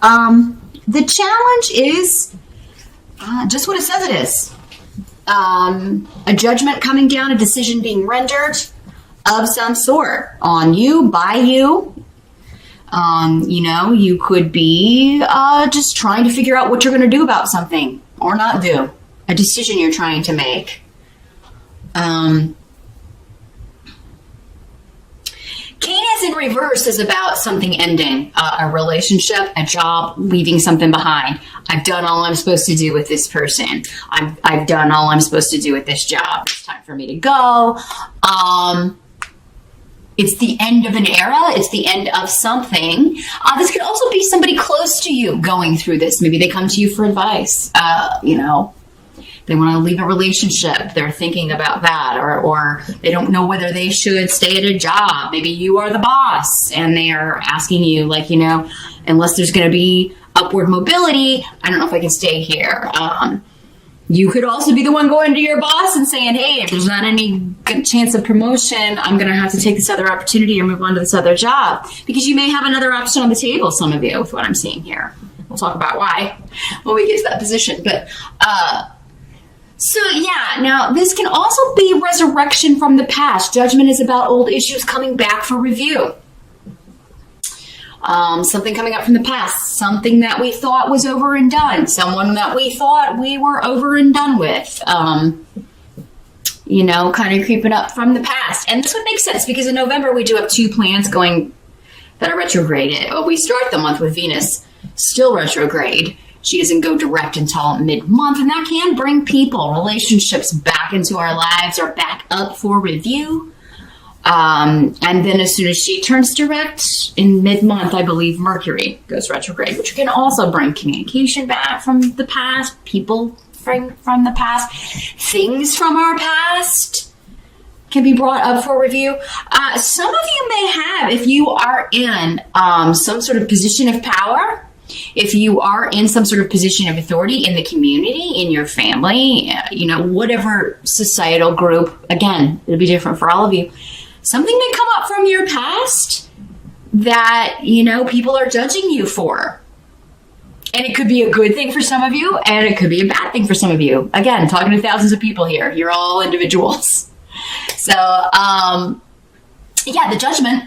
The challenge is just what it says it is. A judgment coming down, a decision being rendered of some sort on you, by you. You could be just trying to figure out what you're going to do about something or not do. A decision you're trying to make. Canis in reverse is about something ending, a relationship, a job, leaving something behind. I've done all I'm supposed to do with this person. I've done all I'm supposed to do with this job. It's time for me to go. It's the end of an era. It's the end of something. This could also be somebody close to you going through this. Maybe they come to you for advice. They want to leave a relationship. They're thinking about that, or they don't know whether they should stay at a job. Maybe you are the boss and they are asking you, unless there's going to be upward mobility, I don't know if I can stay here. You could also be the one going to your boss and saying, hey, if there's not any good chance of promotion, I'm going to have to take this other opportunity or move on to this other job. Because you may have another option on the table, some of you, with what I'm seeing here. We'll talk about why when we get to that position. But, now this can also be resurrection from the past. Judgment is about old issues coming back for review. Something coming up from the past, something that we thought was over and done, someone that we thought we were over and done with, kind of creeping up from the past. And this would make sense because in November we do have 2 planets going that are retrograde. We start the month with Venus still retrograde. She doesn't go direct until mid-month, and that can bring people, relationships back into our lives or back up for review. And then as soon as she turns direct in mid-month, I believe Mercury goes retrograde, which can also bring communication back from the past, people from the past, things from our past can be brought up for review. Some of you may have, if you are in some sort of position of power, if you are in some sort of position of authority in the community, in your family, whatever societal group, again, it'll be different for all of you. Something may come up from your past that, people are judging you for. And it could be a good thing for some of you, and it could be a bad thing for some of you. Again, talking to thousands of people here. You're all individuals. So, the judgment,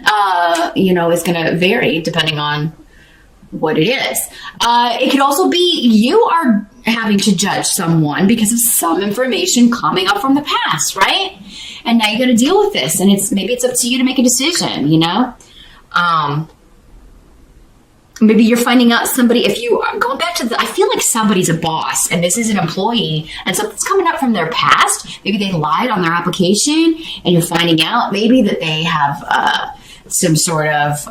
is going to vary depending on what it is. It could also be you are having to judge someone because of some information coming up from the past, right? And now you got to deal with this, and maybe it's up to you to make a decision. Maybe you're finding out somebody. If you are going back to I feel like somebody's a boss, and this is an employee, and something's coming up from their past. Maybe they lied on their application, and you're finding out maybe that they have some sort of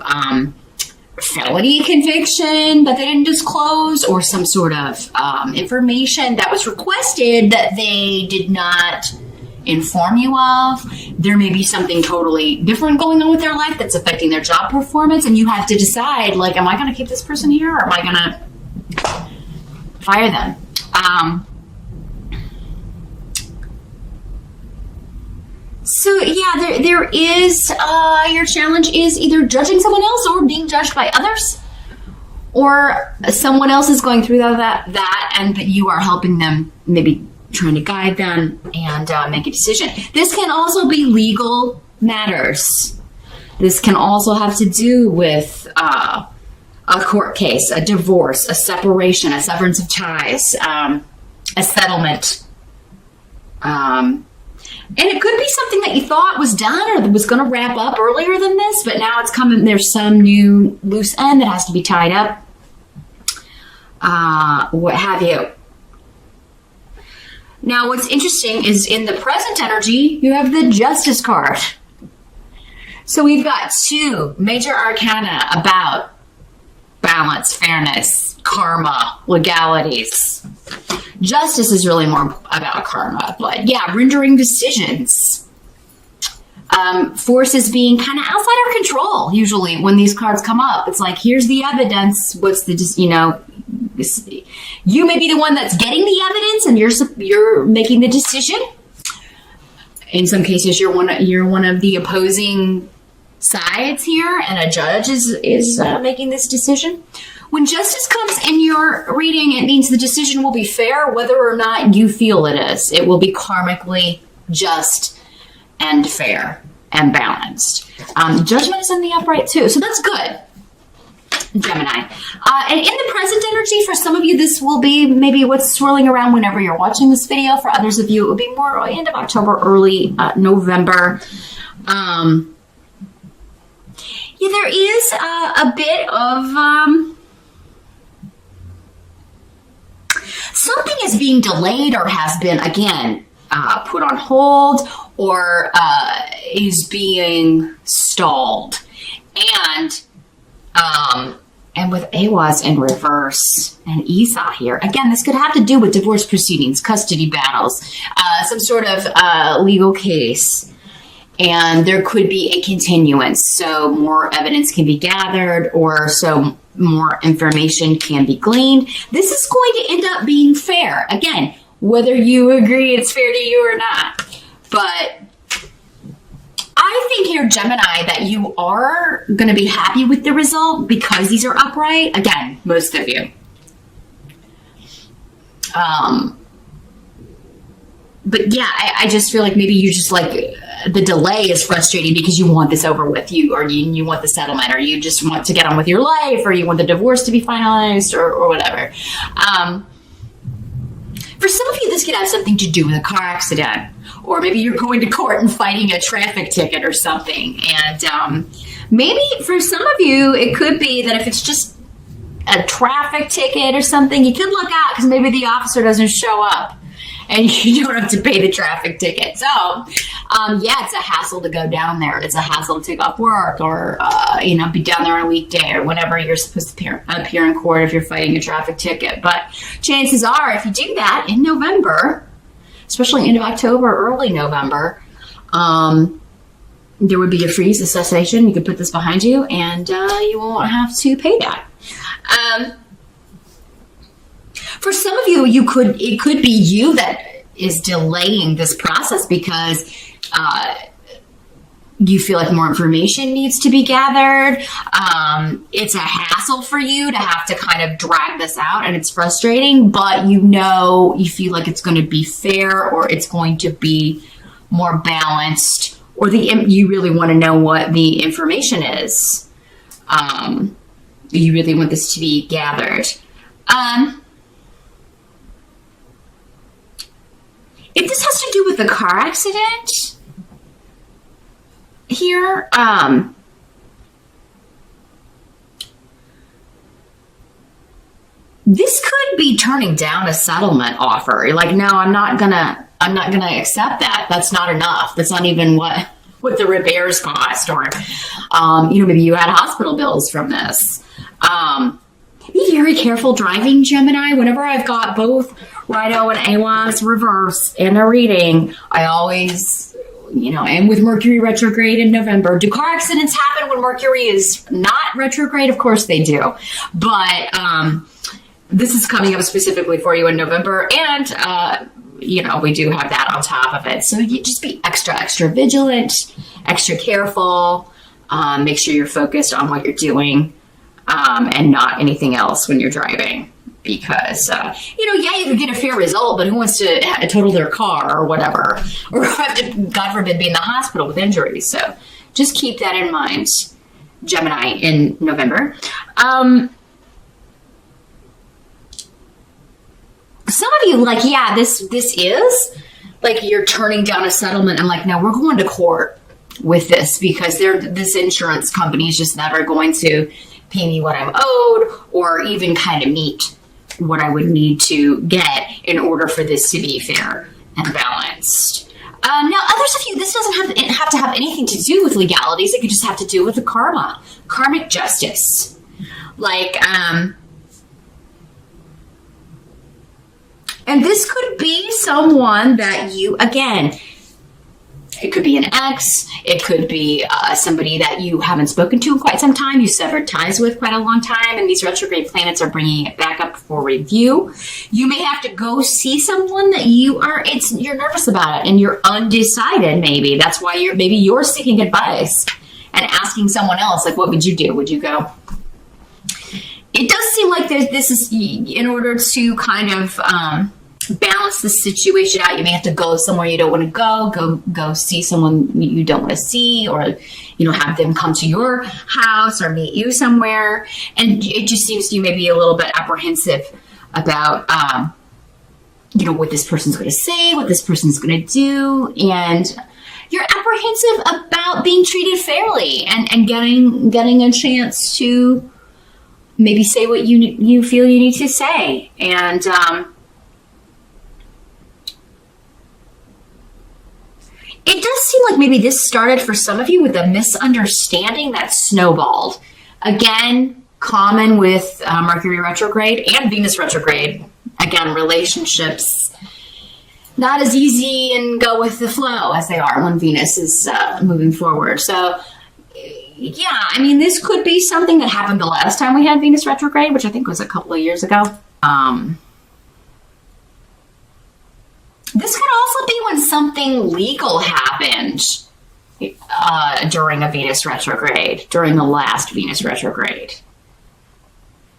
felony conviction that they didn't disclose, or some sort of information that was requested that they did not inform you of. There may be something totally different going on with their life that's affecting their job performance, and you have to decide, am I going to keep this person here, or am I going to fire them? There is, your challenge is either judging someone else or being judged by others, or someone else is going through that and that you are helping them, maybe trying to guide them and make a decision. This can also be legal matters. This can also have to do with a court case, a divorce, a separation, a severance of ties, a settlement. And it could be something that you thought was done or that was going to wrap up earlier than this, but now it's coming. There's some new loose end that has to be tied up. What have you. Now, what's interesting is in the present energy, you have the Justice card. So we've got 2 major arcana about balance, fairness, karma, legalities. Justice is really more about karma, but rendering decisions. Forces being kind of outside our control, usually, when these cards come up. It's like, here's the evidence. What's the, you may be the one that's getting the evidence, and you're making the decision. In some cases, you're one of the opposing sides here, and a judge is making this decision. When justice comes in your reading, it means the decision will be fair whether or not you feel it is. It will be karmically just and fair and balanced. Judgment is in the upright too, so that's good, Gemini. And in the present energy, for some of you, this will be maybe what's swirling around whenever you're watching this video. For others of you, it will be more end of October, early November. Yeah, there is a bit of... something is being delayed or has been, again, put on hold or is being stalled. And with Awaz in reverse and Esau here, again, this could have to do with divorce proceedings, custody battles, some sort of legal case. And there could be a continuance, so more evidence can be gathered or so more information can be gleaned. This is going to end up being fair. Again, whether you agree it's fair to you or not. But I think here, Gemini, that you are going to be happy with the result because these are upright. Again, most of you. But yeah, I just feel like maybe you just like the delay is frustrating because you want this over with, you want the settlement, or you just want to get on with your life, or you want the divorce to be finalized, or whatever. For some of you, this could have something to do with a car accident, or maybe you're going to court and fighting a traffic ticket or something. And maybe for some of you, it could be that if it's just a traffic ticket or something, you could look out because maybe the officer doesn't show up and you don't have to pay the traffic ticket. So, yeah, it's a hassle to go down there. It's a hassle to take off work or, be down there on a weekday or whenever you're supposed to appear in court if you're fighting a traffic ticket. But chances are, if you do that in November, especially end of October, early November, there would be a freeze, a cessation. You could put this behind you and you won't have to pay that. For some of you, it could be you that is delaying this process because you feel like more information needs to be gathered. It's a hassle for you to have to kind of drag this out, and it's frustrating, but you feel like it's going to be fair, or it's going to be more balanced, or you really want to know what the information is. You really want this to be gathered. If this has to do with a car accident here, this could be turning down a settlement offer. You're like, no, I'm not gonna accept that. That's not enough. That's not even what the repairs cost, or maybe you had hospital bills from this. Be very careful driving, Gemini. Whenever I've got both Rhino and Awaz reverse in a reading, I always, and with Mercury retrograde in November. Do car accidents happen when Mercury is not retrograde? Of course they do. But this is coming up specifically for you in November. And, we do have that on top of it. So you just be extra vigilant, extra careful. Make sure you're focused on what you're doing. And not anything else when you're driving, because, you could get a fair result, but who wants to total their car or whatever, or have to, God forbid, be in the hospital with injuries. So just keep that in mind, Gemini, in November. Some of you, this is like you're turning down a settlement. I'm like, no, we're going to court with this because this insurance company is just never going to pay me what I'm owed, or even kind of meet what I would need to get in order for this to be fair and balanced. Now, others of you, this doesn't have to have anything to do with legalities. It could just have to do with the karmic justice. And this could be someone that you, again, it could be an ex. It could be somebody that you haven't spoken to in quite some time. You severed ties with quite a long time, and these retrograde planets are bringing it back up for review. You may have to go see someone that you're nervous about it, and you're undecided. Maybe that's why you're seeking advice and asking someone else, like, what would you do? Would you go it does seem like this is in order to kind of balance the situation out. You may have to go somewhere you don't want to go see someone you don't want to see, or have them come to your house or meet you somewhere. And it just seems you may be a little bit apprehensive about what this person's going to say, what this person's going to do, and you're apprehensive about being treated fairly and getting a chance to maybe say what you feel you need to say. And it does seem like maybe this started for some of you with a misunderstanding that snowballed. Again, common with Mercury retrograde and Venus retrograde. Again, relationships not as easy and go with the flow as they are when Venus is moving forward. So yeah, I mean, this could be something that happened the last time we had Venus retrograde, which I think was a couple of years ago. This could also be when something legal happened during a Venus retrograde, during the last Venus retrograde.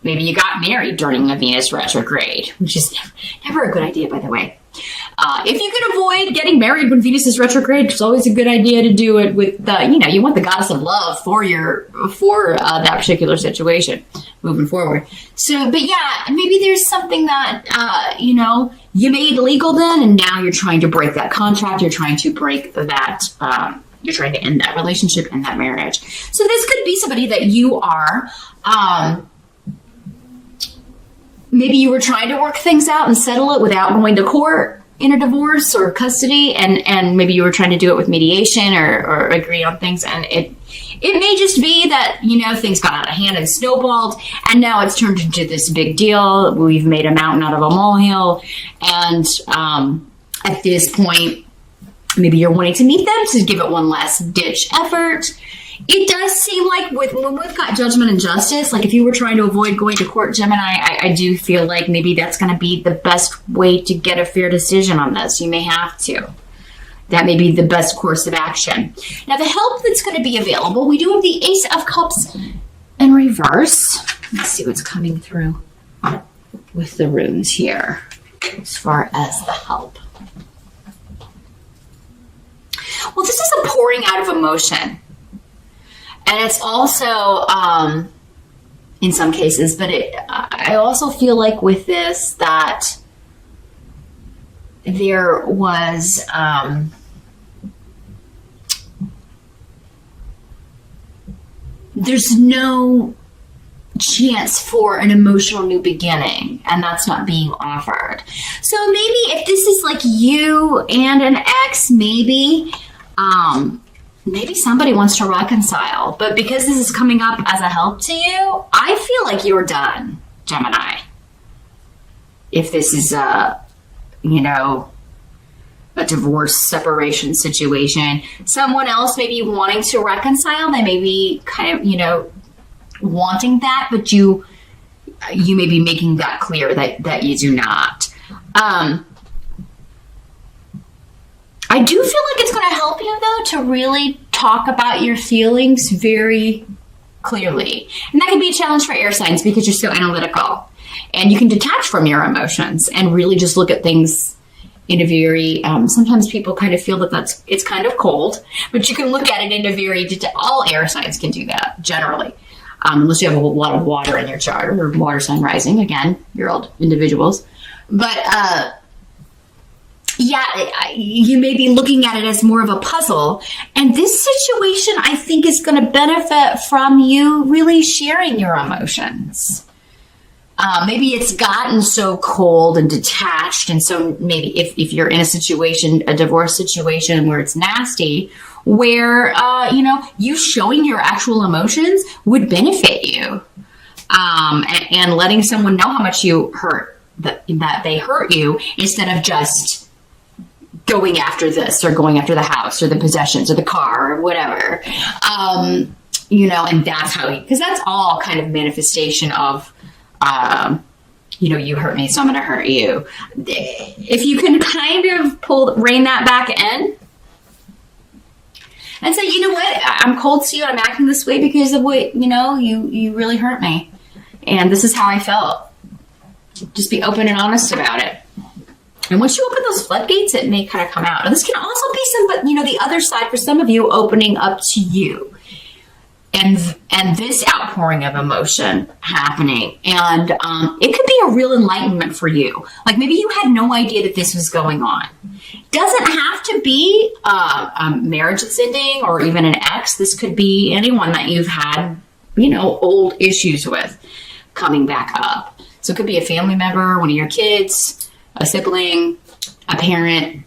Maybe you got married during a Venus retrograde, which is never a good idea, by the way. If you can avoid getting married when Venus is retrograde, it's always a good idea to do it with you want the goddess of love for that particular situation moving forward. So, but yeah, maybe there's something that, you made legal then, and now you're trying to break that contract. You're trying to break that, you're trying to end that relationship and that marriage. So this could be somebody that you are, maybe you were trying to work things out and settle it without going to court in a divorce or custody, and maybe you were trying to do it with mediation or agree on things, and it may just be that things got out of hand and snowballed, and now it's turned into this big deal. We've made a mountain out of a molehill, and at this point, maybe you're wanting to meet them to give it one last ditch effort. It does seem like when we've got judgment and justice, like if you were trying to avoid going to court, Gemini, I do feel like maybe that's going to be the best way to get a fair decision on this. You may have to. That may be the best course of action. Now, the help that's going to be available, we do have the Ace of Cups in reverse. Let's see what's coming through with the runes here as far as the help. Well, this is a pouring out of emotion. And it's also, in some cases, but I also feel like with this that there was, there's no chance for an emotional new beginning, and that's not being offered. So maybe if this is like you and an ex, maybe somebody wants to reconcile, but because this is coming up as a help to you, I feel like you're done, Gemini. If this is a divorce, separation situation, someone else may be wanting to reconcile. They may be kind of, wanting that, but you may be making that clear that you do not. I do feel like it's going to help you, though, to really talk about your feelings very clearly. And that can be a challenge for air signs because you're so analytical. And you can detach from your emotions and really just look at things in a very, sometimes people kind of feel that it's kind of cold, but you can look at it in a very, all air signs can do that, generally. Unless you have a lot of water in your chart or water sign rising, again, you're all individuals. But, you may be looking at it as more of a puzzle. And this situation, I think, is going to benefit from you really sharing your emotions. Maybe it's gotten so cold and detached. And so maybe if you're in a situation, a divorce situation where it's nasty, where, you showing your actual emotions would benefit you. And letting someone know how much you hurt, that they hurt you, instead of just going after this or going after the house or the possessions or the car or whatever. And that's how because that's all kind of manifestation of, you hurt me, so I'm going to hurt you. If you can kind of rein that back in and say, you know what, I'm cold to you, I'm acting this way because of what, you really hurt me. And this is how I felt. Just be open and honest about it. And once you open those floodgates, it may kind of come out. And this can also be the other side for some of you opening up to you. And this outpouring of emotion happening. And it could be a real enlightenment for you. Like maybe you had no idea that this was going on. Doesn't have to be a marriage that's ending or even an ex. This could be anyone that you've had, old issues with coming back up. So it could be a family member, one of your kids, a sibling, a parent.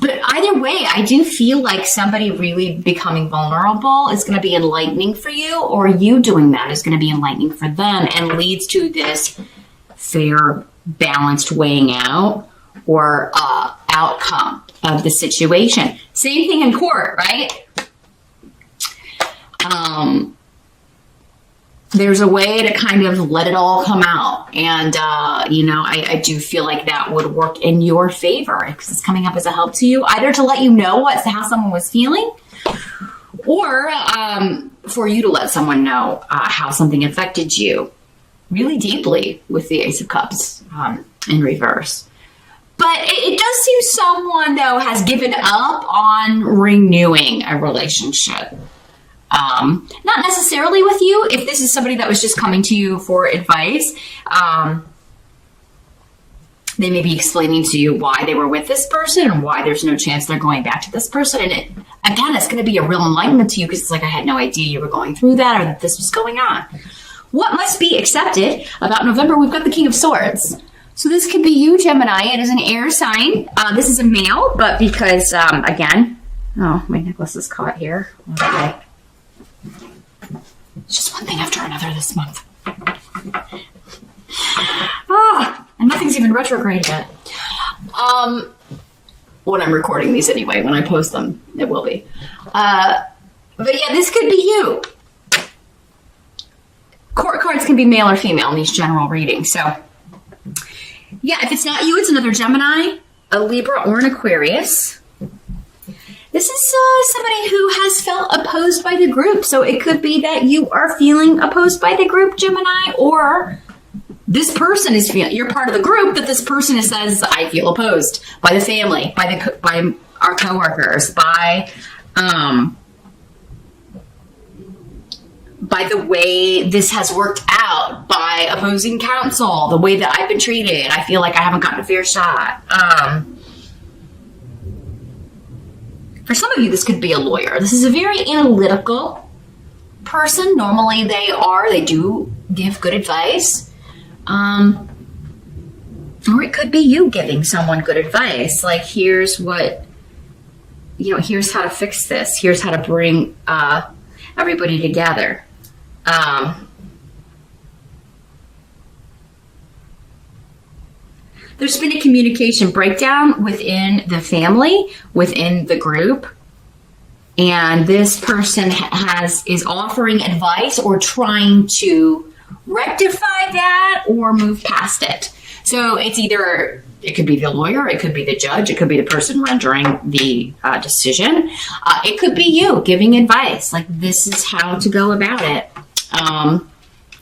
But either way, I do feel like somebody really becoming vulnerable is going to be enlightening for you, or you doing that is going to be enlightening for them and leads to this fair, balanced weighing out or outcome of the situation. Same thing in court, right? There's a way to kind of let it all come out. And, I do feel like that would work in your favor because it's coming up as a help to you, either to let you know how someone was feeling or for you to let someone know how something affected you really deeply with the Ace of Cups in reverse. But it does seem someone, though, has given up on renewing a relationship. Not necessarily with you. If this is somebody that was just coming to you for advice, they may be explaining to you why they were with this person and why there's no chance they're going back to this person. And it's going to be a real enlightenment to you because it's like, I had no idea you were going through that or that this was going on. What must be accepted about November? We've got the King of Swords. So this could be you, Gemini. It is an air sign. This is a male, but because, my necklace is caught here. Okay. It's just one thing after another this month. And nothing's even retrograde yet. When I'm recording these anyway, when I post them, it will be. But yeah, this could be you. Court cards can be male or female in these general readings. So yeah, if it's not you, it's another Gemini, a Libra, or an Aquarius. This is somebody who has felt opposed by the group. So it could be that you are feeling opposed by the group, Gemini, or this person is feeling, you're part of the group, but this person says, I feel opposed by the family, by our coworkers, by the way this has worked out, by opposing counsel, the way that I've been treated. I feel like I haven't gotten a fair shot. For some of you, this could be a lawyer. This is a very analytical person. Normally they do give good advice. Or it could be you giving someone good advice. Like, here's how to fix this. Here's how to bring everybody together. There's been a communication breakdown within the family, within the group, and this person is offering advice or trying to rectify that or move past it. So it could be the lawyer, it could be the judge, it could be the person rendering the decision. It could be you giving advice, like this is how to go about it.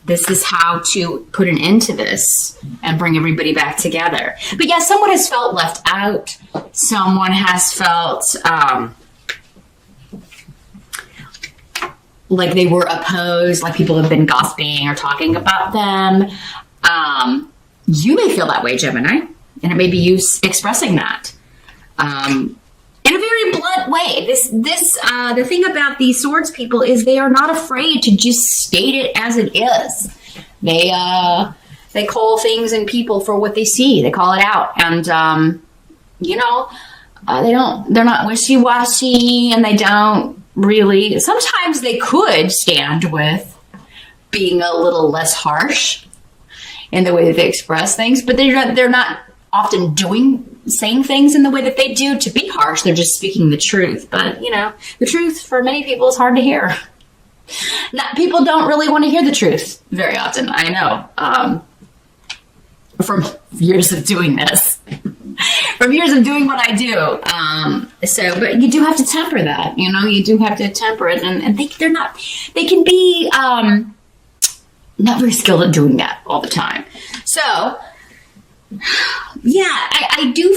This is how to put an end to this and bring everybody back together. But yeah, someone has felt left out. Someone has felt like they were opposed, like people have been gossiping or talking about them. You may feel that way, Gemini, and it may be you expressing that in a very blunt way. The thing about these swords people is they are not afraid to just state it as it is. They call things and people for what they see. They call it out, and they're not wishy-washy, and they don't really. Sometimes they could stand with being a little less harsh in the way that they express things, but they're not often saying things in the way that they do to be harsh. They're just speaking the truth. But, the truth for many people is hard to hear. People don't really want to hear the truth very often. I know. from years of doing this, from years of doing what I do. But you do have to temper that, you do have to temper it. And they can be not very skilled at doing that all the time. So, yeah, I do.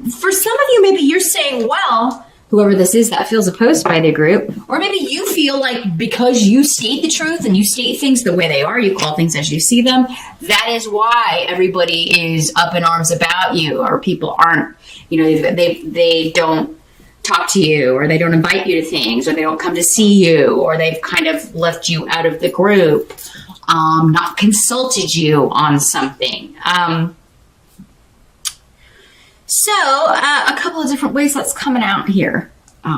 For some of you, maybe you're saying, well, whoever this is that feels opposed by the group, or maybe you feel like because you state the truth and you state things the way they are, you call things as you see them, that is why everybody is up in arms about you, or people aren't, they don't talk to you, or they don't invite you to things, or they don't come to see you, or they've kind of left you out of the group, not consulted you on something. So, a couple of different ways that's coming out here. You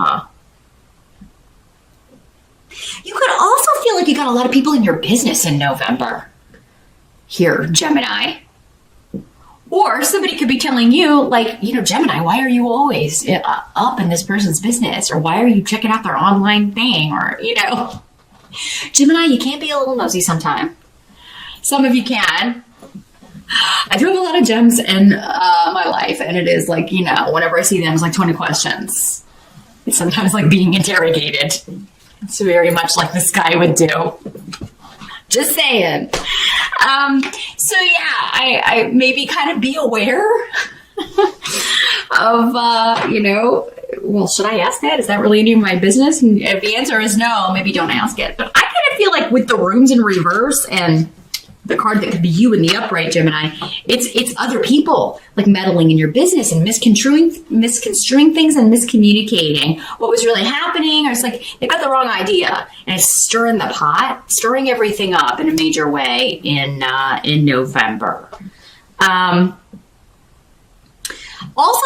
could also feel like you got a lot of people in your business in November. Here, Gemini. Or somebody could be telling you, like, Gemini, why are you always up in this person's business? Or why are you checking out their online thing? Or, Gemini, you can't be a little nosy sometime. Some of you can. I do have a lot of gems in my life, and it is like, whenever I see them, it's like 20 questions. It's sometimes like being interrogated. It's very much like this guy would do. Just saying. So yeah, I maybe kind of be aware of, well, should I ask that? Is that really any of my business? And if the answer is no, maybe don't ask it. But I kind of feel like with the rooms in reverse and the card that could be you in the upright, Gemini, it's other people like meddling in your business and misconstruing things and miscommunicating what was really happening. Or it's like they've got the wrong idea and it's stirring the pot, stirring everything up in a major way in November. Also,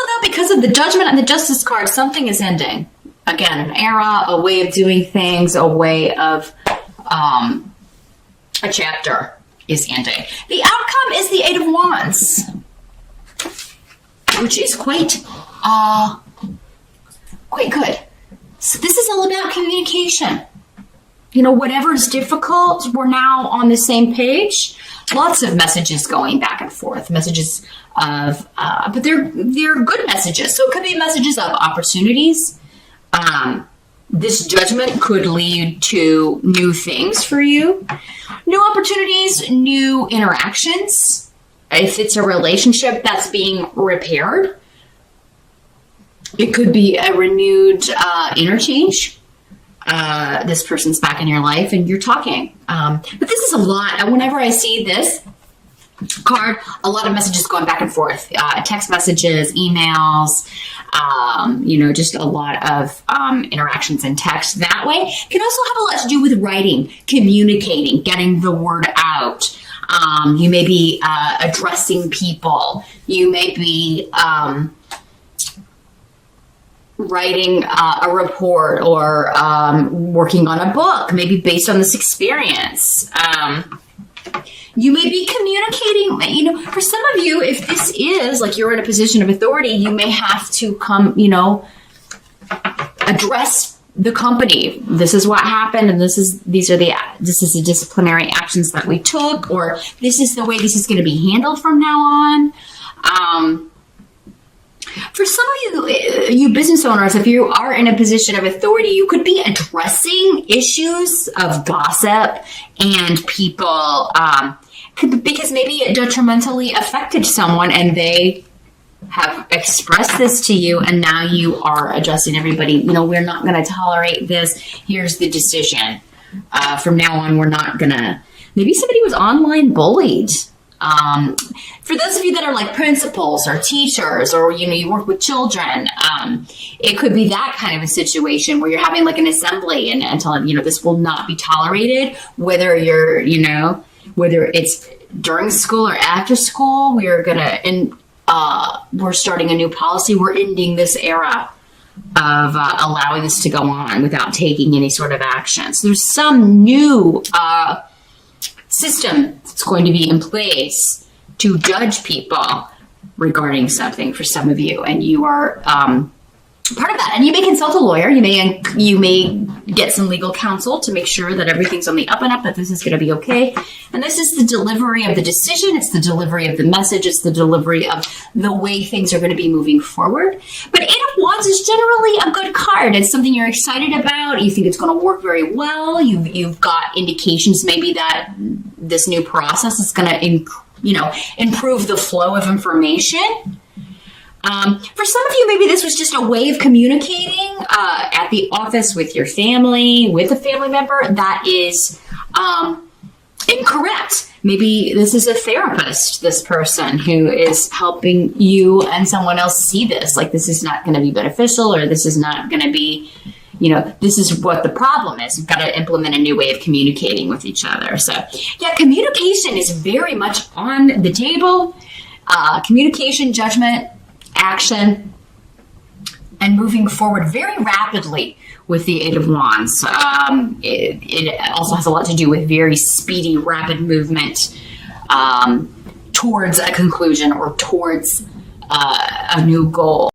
though, because of the Judgment and the Justice card, something is ending. Again, an era, a way of doing things, a way of a chapter is ending. The outcome is the Eight of Wands, which is quite good. So this is all about communication. Whatever is difficult, we're now on the same page. Lots of messages going back and forth, messages of, but they're good messages. So it could be messages of opportunities. This judgment could lead to new things for you, new opportunities, new interactions. If it's a relationship that's being repaired, it could be a renewed interchange. This person's back in your life and you're talking. But this is a lot. Whenever I see this card, a lot of messages going back and forth, text messages, emails, just a lot of interactions in text that way. It can also have a lot to do with writing, communicating, getting the word out. You may be addressing people. You may be writing a report or working on a book, maybe based on this experience. You may be communicating, for some of you, if this is like you're in a position of authority, you may have to come, address the company. This is what happened, and this is the disciplinary actions that we took, or this is the way this is going to be handled from now on. For some of you business owners, if you are in a position of authority, you could be addressing issues of gossip and people, because maybe it detrimentally affected someone and they have expressed this to you, and now you are addressing everybody. We're not going to tolerate this. Here's the decision. From now on, we're not going to. Maybe somebody was online bullied. For those of you that are like principals or teachers, or you work with children, it could be that kind of a situation where you're having like an assembly and telling this will not be tolerated. Whether you're whether it's during school or after school, we're starting a new policy. We're ending this era of allowing this to go on without taking any sort of action. So there's some new system that's going to be in place to judge people regarding something for some of you, and you are part of that. And you may consult a lawyer. You may get some legal counsel to make sure that everything's on the up and up, that this is going to be okay. And this is the delivery of the decision. It's the delivery of the message. It's the delivery of the way things are going to be moving forward. But Eight of Wands is generally a good card. It's something you're excited about. You think it's going to work very well. You've got indications maybe that this new process is going to, improve the flow of information. For some of you, maybe this was just a way of communicating at the office with your family, with a family member that is incorrect. Maybe this is a therapist, this person who is helping you and someone else see this. Like, this is not going to be beneficial, or this is not going to be, this is what the problem is. We've got to implement a new way of communicating with each other. So, yeah, communication is very much on the table. Communication, judgment, action, and moving forward very rapidly with the Eight of Wands. It also has a lot to do with very speedy, rapid movement towards a conclusion or towards a new goal.